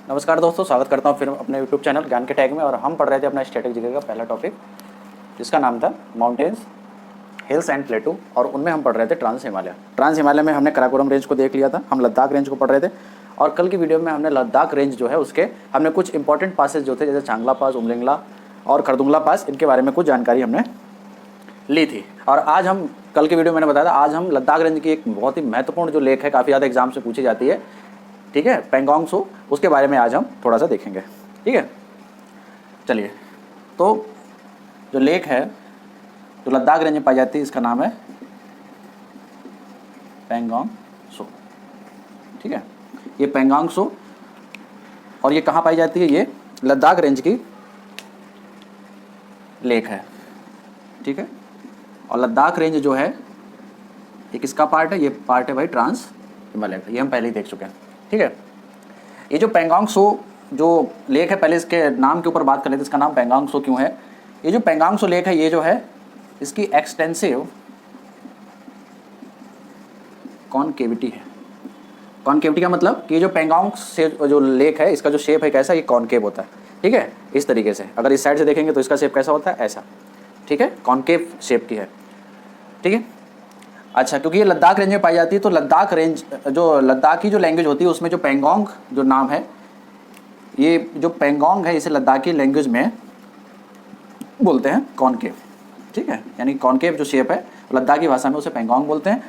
नमस्कार दोस्तों, स्वागत करता हूँ फिर अपने यूट्यूब चैनल ज्ञान के टैग में। और हम पढ़ रहे थे अपना स्टैटिक जीके का पहला टॉपिक, जिसका नाम था माउंटेन्स, हिल्स एंड प्लेटू। और उनमें हम पढ़ रहे थे ट्रांस हिमालय। ट्रांस हिमालय में हमने कराकोरम रेंज को देख लिया था, हम लद्दाख रेंज को पढ़ रहे थे। और कल की वीडियो में हमने लद्दाख रेंज जो है उसके हमने कुछ इंपॉर्टेंट पासेज जो थे, जैसे चांगला पास, उमलिंगला और खरदुंगला पास, इनके बारे में कुछ जानकारी हमने ली थी। और आज हम कल की वीडियो में मैंने बताया था, आज हम लद्दाख रेंज की एक बहुत ही महत्वपूर्ण जो लेक है, काफ़ी ज़्यादा एग्जाम से पूछी जाती है, ठीक है, पेंगोंग सो, उसके बारे में आज हम थोड़ा सा देखेंगे। ठीक है, चलिए। तो जो लेक है जो लद्दाख रेंज में पाई जाती है, इसका नाम है पेंगोंग सो। ठीक है, ये पेंगोंग सो, और ये कहाँ पाई जाती है? ये लद्दाख रेंज की लेक है। ठीक है, और लद्दाख रेंज जो है ये किसका पार्ट है? ये पार्ट है भाई ट्रांस हिमालय का, ये हम पहले ही देख चुके हैं। ठीक है, ये जो पेंगोंग सो जो लेक है, पहले इसके नाम के ऊपर बात कर लेते हैं, इसका नाम पेंगोंग सो क्यों है। ये जो पेंगोंग सो लेक है, ये जो है इसकी एक्सटेंसिव कॉनकेविटी है। कॉनकेविटी का मतलब कि जो पेंगोंग से जो लेक है, इसका जो शेप है कैसा, ये कॉनकेव होता है। ठीक है, इस तरीके से अगर इस साइड से देखेंगे तो इसका शेप कैसा होता है? ऐसा। ठीक है, कॉनकेव शेप की है। ठीक है, अच्छा, क्योंकि ये लद्दाख रेंज में पाई जाती है, तो लद्दाख रेंज जो लद्दाख की जो लैंग्वेज होती है उसमें जो पेंगोंग जो नाम है, ये जो पेंगोंग है इसे लद्दाखी लैंग्वेज में बोलते हैं कॉनकेव। ठीक है, यानी कॉनकेव जो शेप है लद्दाखी भाषा में उसे पेंगोंग बोलते हैं।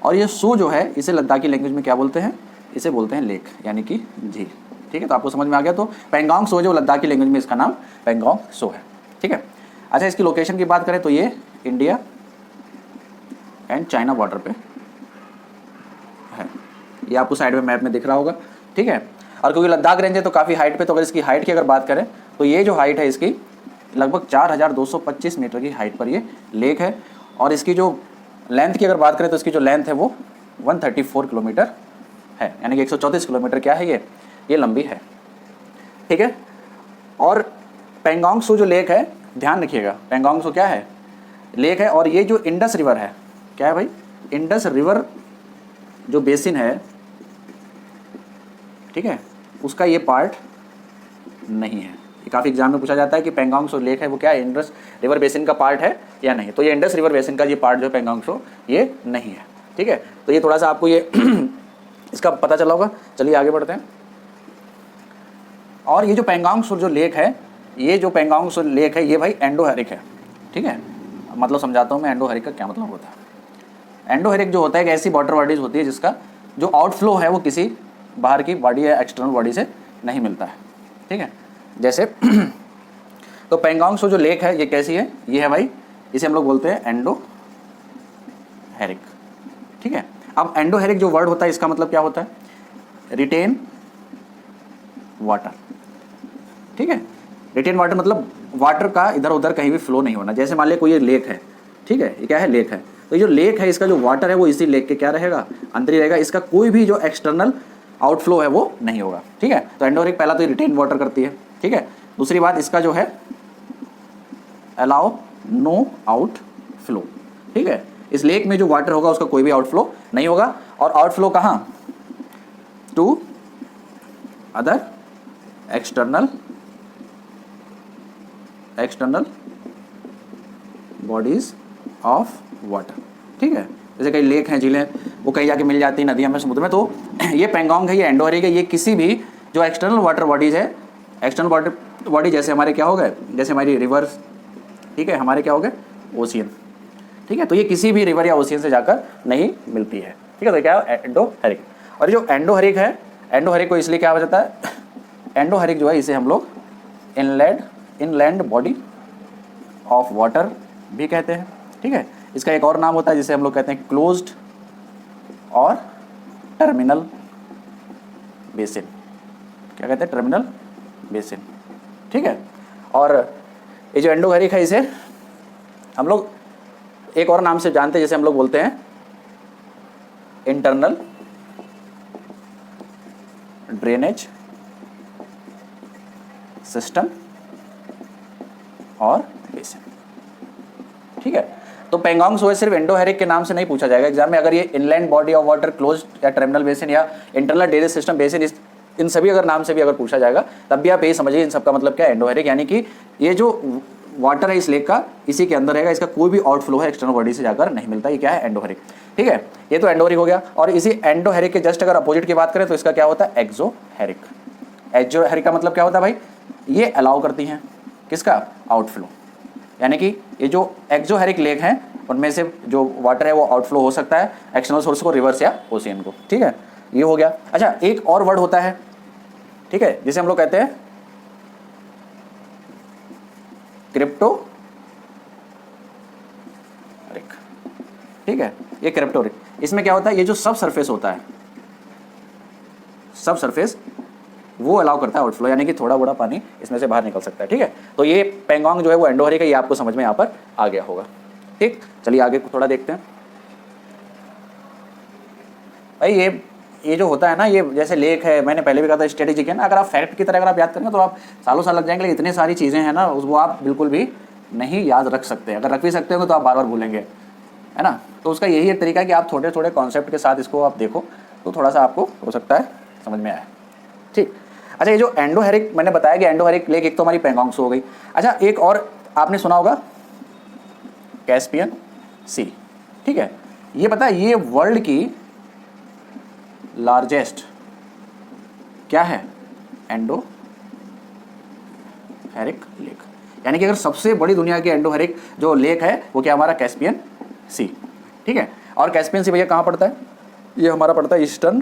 और ये सो जो है इसे लद्दाखी लैंग्वेज में क्या बोलते हैं? इसे बोलते हैं लेक, यानी कि झील। ठीक है, तो आपको समझ में आ गया। तो पेंगोंग सो जो लद्दाखी लैंग्वेज में इसका नाम पेंगोंग सो है। ठीक है, अच्छा, इसकी लोकेशन की बात करें तो ये इंडिया एंड चाइना बॉर्डर पे है। ये आपको साइड में मैप में दिख रहा होगा। ठीक है, और क्योंकि लद्दाख रेंज है तो काफ़ी हाइट पे, तो अगर इसकी हाइट की अगर बात करें तो ये जो हाइट है इसकी लगभग 4225 मीटर की हाइट पर ये लेक है। और इसकी जो लेंथ की अगर बात करें तो इसकी जो लेंथ है वो 134 किलोमीटर है, यानी कि 134 किलोमीटर क्या है, ये लंबी है। ठीक है, और पेंगोंग सो जो लेक है, ध्यान रखिएगा, पेंगोंग सो क्या है? लेक है। और ये जो इंडस रिवर है, क्या है भाई? इंडस रिवर जो बेसिन है, ठीक है, उसका ये पार्ट नहीं है। ये काफ़ी एग्जाम में पूछा जाता है कि पेंगोंग सो लेक है वो क्या है, इंडस रिवर बेसिन का पार्ट है या नहीं। तो ये इंडस रिवर बेसिन का ये पार्ट जो है पेंगोंग सो, ये नहीं है। ठीक है, तो ये थोड़ा सा आपको ये इसका पता चला होगा। चलिए आगे बढ़ते हैं। और ये जो पेंगोंग सो जो लेक है, ये जो पेंगोंग सो लेक है, ये भाई एंडोहेरिक है। ठीक है, मतलब समझाता हूँ मैं एंडोहेरिक का क्या मतलब होता है। एंडोहेरिक जो होता है एक ऐसी वाटर बॉडीज होती है जिसका जो आउटफ्लो है वो किसी बाहर की बॉडी या एक्सटर्नल बॉडी से नहीं मिलता है। ठीक है, जैसे तो पेंगोंग सो जो लेक है ये कैसी है? ये है भाई, इसे हम लोग बोलते हैं एंडोहेरिक। ठीक है, अब एंडोहेरिक जो वर्ड होता है इसका मतलब क्या होता है? Retain water. ठीक है, रिटेन वाटर मतलब वाटर का इधर उधर कहीं भी फ्लो नहीं होना। जैसे मान लिया कोई ये लेक है, ठीक है, ये क्या है? लेक है। तो ये जो लेक है इसका जो वाटर है वो इसी लेक के क्या रहेगा? अंदर ही रहेगा। इसका कोई भी जो एक्सटर्नल आउटफ्लो है वो नहीं होगा। ठीक है, तो एंडोहेरिक पहला तो ये रिटेन वाटर करती है। ठीक है, दूसरी बात इसका जो है अलाउ नो आउट फ्लो। ठीक है, इस लेक में जो वाटर होगा उसका कोई भी आउटफ्लो नहीं होगा। और आउटफ्लो कहाँ? To other external bodies of water. ठीक है, जैसे कई लेक हैं, झीलें, वो कहीं जाके मिल जाती है नदियों में, समुद्र में। तो ये पेंगोंग है, ये एंडोहेरिक है। ये किसी भी जो एक्सटर्नल वाटर बॉडीज है, एक्सटर्नल वाटर बॉडी जैसे हमारे क्या हो गए, जैसे हमारी रिवर्स, ठीक है, हमारे क्या हो गए? ओशियन। ठीक है, तो ये किसी भी रिवर या ओशियन से जाकर नहीं मिलती है। ठीक है, तो क्या है? एंडोहेरिक। और जो एंडोहेरिक है, एंडोहेरिक को इसलिए क्या हो जाता है? एंडोहेरिक जो है इसे हम लोग इनलैंड बॉडी ऑफ वाटर भी कहते हैं। ठीक है, इसका एक और नाम होता है जिसे हम लोग कहते हैं क्लोज्ड और टर्मिनल बेसिन। क्या कहते हैं? Terminal basin. ठीक है, और ये जो एंडोहेरिक है इसे हम लोग एक और नाम से जानते हैं, जैसे हम लोग बोलते हैं इंटरनल ड्रेनेज सिस्टम और बेसिन। ठीक है, तो पेंगोंग सो सिर्फ एंडोहेरिक के नाम से नहीं पूछा जाएगा एग्जाम में। अगर ये inland body of water, closed या टर्मिनल बेसिन या इंटरनल ड्रेनेज सिस्टम बेसिन, इन सभी अगर नाम से भी अगर पूछा जाएगा तब भी आप यही समझिए इन सबका मतलब क्या है, एंडोहेरिक, यानी कि ये जो वाटर है इस लेक का इसी के अंदर रहेगा, इसका कोई भी आउटफ्लो है एक्सटर्नल बॉडी से जाकर नहीं मिलता, ये क्या है, एंडोहेरिक। ठीक है, ये तो एंडोहेरिक हो गया। और इसी एंडोहेरिक के जस्ट अगर अपोजिट की बात करें तो इसका क्या होता है, एक्सोहेरिक। एक्सोहेरिक का मतलब क्या होता है भाई, ये अलाउ करती हैं किसका, आउटफ्लो, यानी कि ये जो एक्सोहेरिक लेक हैं उनमें से जो वाटर है वो आउटफ्लो हो सकता है एक्सटर्नल सोर्स को, रिवर्स या ओशियन को। ठीक है, ये हो गया। अच्छा, एक और वर्ड होता है, ठीक है, जिसे हम लोग कहते हैं क्रिप्टोरिक। ठीक है, ये क्रिप्टोरिक, इसमें क्या होता है, ये जो सब सरफेस होता है, सब सरफेस वो अलाउ करता है आउटफ्लो, यानी कि थोड़ा बड़ा पानी इसमें से बाहर निकल सकता है। ठीक है, तो ये पेंगोंग जो है वो एंडोहेरिक है, ये आपको समझ में यहाँ पर आ गया होगा। ठीक, चलिए आगे थोड़ा देखते हैं भाई। ये जो होता है ना, ये जैसे लेक है, मैंने पहले भी कहा था स्ट्रेटेजिक है ना, अगर आप फैक्ट की तरह अगर आप याद करेंगे तो आप सालों साल लग जाएंगे, लेकिन इतनी सारी चीज़ें हैं ना वो आप बिल्कुल भी नहीं याद रख सकते। अगर रख भी सकते होंगे तो आप बार बार भूलेंगे, है ना। तो उसका यही एक तरीका है कि आप थोड़े थोड़े कॉन्सेप्ट के साथ इसको आप देखो तो थोड़ा सा आपको हो सकता है समझ में आए। ठीक, अच्छा, ये जो एंडोहेरिक मैंने बताया कि एंडोहेरिक लेक एक तो हमारी पेंगोंग हो गई। अच्छा, एक और आपने सुना होगा कैस्पियन सी। ठीक है, ये पता है ये वर्ल्ड की लार्जेस्ट क्या है, एंडोहेरिक लेक, यानी कि अगर सबसे बड़ी दुनिया की एंडोहेरिक जो लेक है वो क्या, हमारा कैस्पियन सी। ठीक है, और कैस्पियन सी भैया कहाँ पड़ता है, ये हमारा पड़ता है ईस्टर्न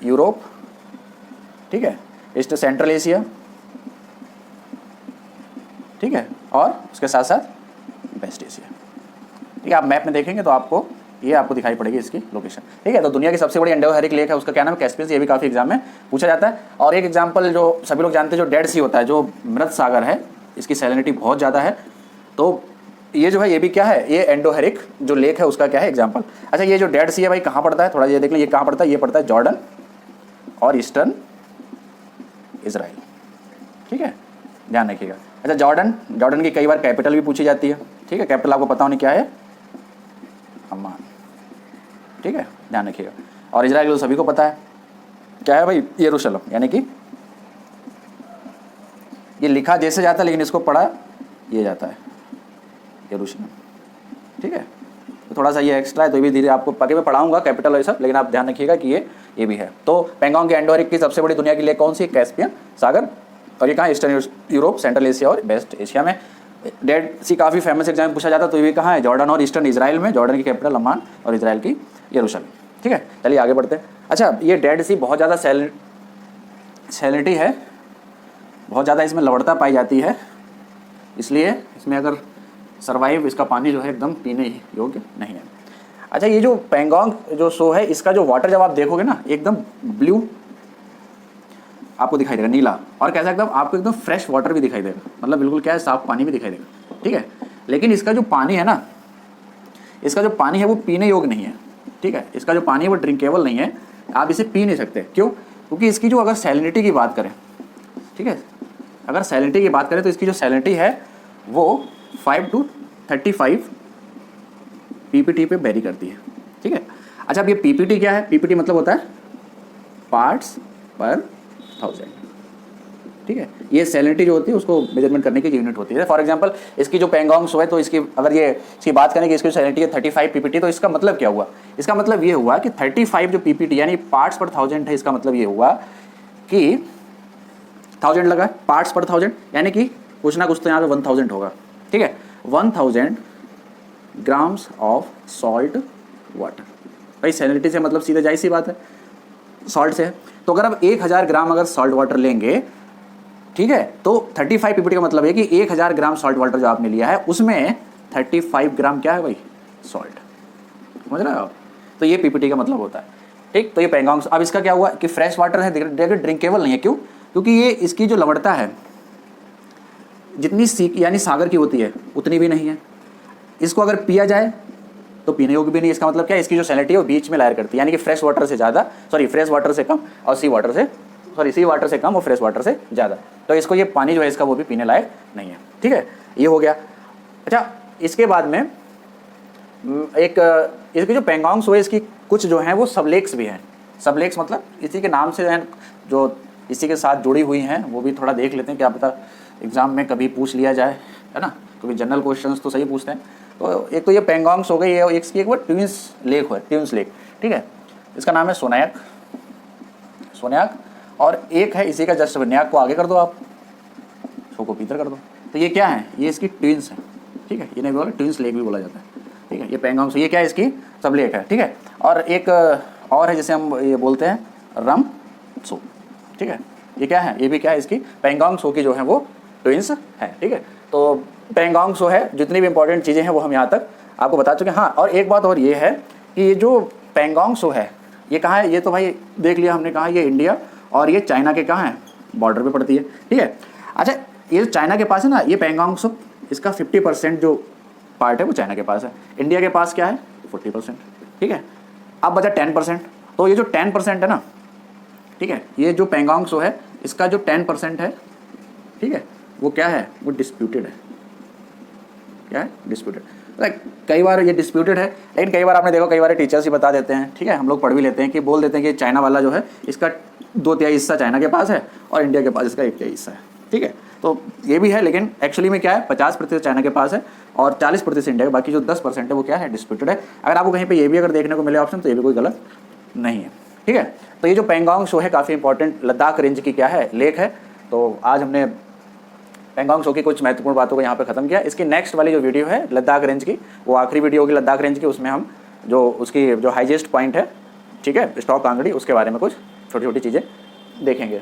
यूरोप, ठीक है, ईस्ट सेंट्रल एशिया, ठीक है, और उसके साथ साथ वेस्ट एशिया। ठीक है, आप मैप में देखेंगे तो आपको ये आपको दिखाई पड़ेगी इसकी लोकेशन। ठीक है, तो दुनिया की सबसे बड़ी एंडोहेरिक लेक है उसका क्या नाम है, कैस्पियन सी। ये भी काफ़ी एग्जाम में पूछा जाता है। और एक एग्जाम्पल जो सभी लोग जानते हैं, जो डेड सी होता है, जो मृत सागर है, इसकी सैलिनिटी बहुत ज़्यादा है, तो ये जो है ये भी क्या है, ये एंडोहेरिक जो लेक है उसका क्या है, एग्जाम्पल। अच्छा, ये जो डेड सी है भाई कहाँ पड़ता है, थोड़ा ये देख लें, ये कहाँ पड़ता है, ये पड़ता है जॉर्डन और ईस्टर्न इजराइल। ठीक है, ध्यान रखिएगा। अच्छा, जॉर्डन की कई बार कैपिटल भी पूछी जाती है। ठीक है, कैपिटल आपको पता होनी क्या है, अम्मान। ठीक है, ध्यान रखिएगा। और इजराइल तो सभी को पता है क्या है भाई, यरूशलेम, यानी कि ये लिखा जैसे जाता है लेकिन इसको पढ़ा ये जाता है यरूशलेम। ठीक है, तो थोड़ा सा ये एक्स्ट्रा है, तो ये भी धीरे आपको आगे मैं पढ़ाऊंगा कैपिटल ये सब, लेकिन आप ध्यान रखिएगा कि ये भी है। तो पेंगोंग की एंडोहेरिक की सबसे बड़ी दुनिया की लेक कौन सी है, कैस्पियन सागर। और ये कहाँ, ईस्टर्न यूरोप, सेंट्रल एशिया और वेस्ट एशिया में। डेड सी काफ़ी फेमस एग्जाम में पूछा जाता है, तो ये कहाँ है, जॉर्डन और ईस्टर्न इजराइल में। जॉर्डन की कैपिटल अम्मान और इजराइल की यरूशलेम। ठीक है, चलिए आगे बढ़ते हैं। अच्छा, ये डेड सी बहुत ज़्यादा सैलिनिटी है, बहुत ज़्यादा इसमें लवणता पाई जाती है, इसलिए इसमें अगर सर्वाइव इसका पानी जो है एकदम पीने योग्य नहीं है। अच्छा, ये जो पेंगोंग जो शो है इसका जो वाटर जब आप देखोगे ना एकदम ब्लू आपको दिखाई देगा, नीला, और कैसा एकदम आपको एकदम फ्रेश वाटर भी दिखाई देगा, मतलब बिल्कुल क्या है, साफ पानी भी दिखाई देगा। ठीक है, लेकिन इसका जो पानी है ना, इसका जो पानी है वो पीने योग्य नहीं है। ठीक है, इसका जो पानी है वो ड्रिंकेबल नहीं है, आप इसे पी नहीं सकते। क्यों, क्योंकि इसकी जो अगर सैलिनिटी की बात करें, ठीक है, अगर सैलिनिटी की बात करें तो इसकी जो सैलिनिटी है वो 5 to 35 पीपीटी पे वेरी करती है। ठीक है, अच्छा, अब ये पीपीटी क्या है, पीपीटी मतलब होता है पार्ट्स पर 1000। ठीक है, ये सैलिनिटी जो होती है उसको मेजरमेंट करने की यूनिट होती है। फॉर एग्जांपल इसकी जो पेंगोंग शो है, तो इसकी अगर ये इसकी बात करें कि इसकी सैलिनिटी है 35 पीपीटी, तो इसका मतलब क्या हुआ, इसका मतलब ये हुआ कि 35 जो पीपीटी यानी पार्ट्स पर 1000 है, इसका मतलब ये हुआ कि 1000 लगा पार्ट्स पर 1000, यानी कि कुछ ना कुछ तो यहाँ पे 1000 होगा। ठीक है, 1000 ग्राम्स ऑफ सॉल्ट वाटर। भाई सैलिनिटी से मतलब सीधे जाहिर सी बात है सॉल्ट से है, तो अगर आप 1000 ग्राम अगर सॉल्ट वाटर लेंगे, ठीक है, तो 35 पीपीटी का मतलब है कि 1000 ग्राम सॉल्ट वाटर जो आपने लिया है उसमें 35 ग्राम क्या है भाई, सॉल्ट। समझ रहे हो आप, तो ये पीपीटी का मतलब होता है। ठीक, तो ये पेंगोंग। अब इसका क्या हुआ कि फ्रेश वाटर है, ड्रिंकेबल नहीं है। क्यों, क्योंकि ये इसकी जो लवणता है जितनी सी यानी सागर की होती है उतनी भी नहीं है। इसको अगर पिया जाए तो पीने योग्य भी नहीं। इसका मतलब क्या है, इसकी जो सैलिनिटी है वो बीच में लायर करती है, यानी कि फ्रेश वाटर से ज़्यादा, फ्रेश वाटर से कम और सी वाटर से कम और फ्रेश वाटर से ज़्यादा। तो इसको ये पानी जो है इसका वो भी पीने लायक नहीं है। ठीक है, ये हो गया। अच्छा, इसके बाद में एक इसकी जो पेंगोंग शो है इसकी कुछ जो हैं वो सब लेक्स भी हैं। सब लेक्स मतलब इसी के नाम से जो इसी के साथ जुड़ी हुई हैं वो भी थोड़ा देख लेते हैं, क्या पता एग्ज़ाम में कभी पूछ लिया जाए, है ना, क्योंकि जनरल क्वेश्चंस तो सही पूछते हैं। तो एक तो ये पेंगोंग्स हो गई है, एक वो ट्विंस लेक है, ट्विंस लेक, ठीक है, इसका नाम है सोनायक, सोनायक, और एक है इसी का जस्ट न्याक को आगे कर दो आप, छो को पीतर कर दो, तो ये क्या है, ये इसकी ट्विंस है, ठीक है, ये नहीं बोला ट्विंस लेक भी बोला जाता है, ठीक है, ये पेंगोंग्स, ये क्या है इसकी सब लेक है, ठीक है। और एक और है जिसे हम ये बोलते हैं रम सो, ठीक है, ये क्या है, ये भी क्या है इसकी पेंगोंग सो की जो है वो ट्विंस है, ठीक है। तो पेंगोंग सो है, जितनी भी इंपॉर्टेंट चीज़ें हैं वो हम यहाँ तक आपको बता चुके हैं। हाँ, और एक बात और ये है कि ये जो पेंगोंग सो है ये कहाँ है, ये तो भाई देख लिया हमने, कहाँ, ये इंडिया और ये चाइना के कहाँ है, बॉर्डर पे पड़ती है, ठीक है। अच्छा, ये चाइना के पास है ना ये पेंगोंग सो, इसका 50% जो पार्ट है वो चाइना के पास है, इंडिया के पास क्या है 40%, ठीक है। अब बचा 10%, तो ये जो 10% है ना, ठीक है, ये जो पेंगोंग सो है इसका जो 10% है, ठीक है, वो क्या है, वो डिस्प्यूटेड है, क्या है, डिस्प्यूटेड। लाइक कई बार ये डिस्प्यूटेड है, लेकिन कई बार आपने देखो कई बार टीचर्स ही बता देते हैं, ठीक है, हम लोग पढ़ भी लेते हैं कि बोल देते हैं कि चाइना वाला जो है इसका 2/3 हिस्सा चाइना के पास है और इंडिया के पास इसका 1/3 हिस्सा है, ठीक है। तो ये भी है, लेकिन एक्चुअली में क्या है 50% चाइना के पास है और 40% इंडिया के, बाकी जो 10% है वो क्या है, डिस्प्यूटेड है। अगर आपको कहीं पे ये भी अगर देखने को मिले ऑप्शन तो ये भी कोई गलत नहीं है, ठीक है। तो ये जो पेंगोंग सो है काफ़ी इंपॉर्टेंट लद्दाख रेंज की क्या है, लेक है। तो आज हमने पेंगोंग सो की कुछ महत्वपूर्ण बातों को यहाँ पे खत्म किया। इसकी नेक्स्ट वाली जो वीडियो है लद्दाख रेंज की, वो आखिरी वीडियो होगी लद्दाख रेंज की, उसमें हम जो उसकी जो हाईएस्ट पॉइंट है, ठीक है, स्टॉक कांगड़ी, उसके बारे में कुछ छोटी छोटी चीज़ें देखेंगे।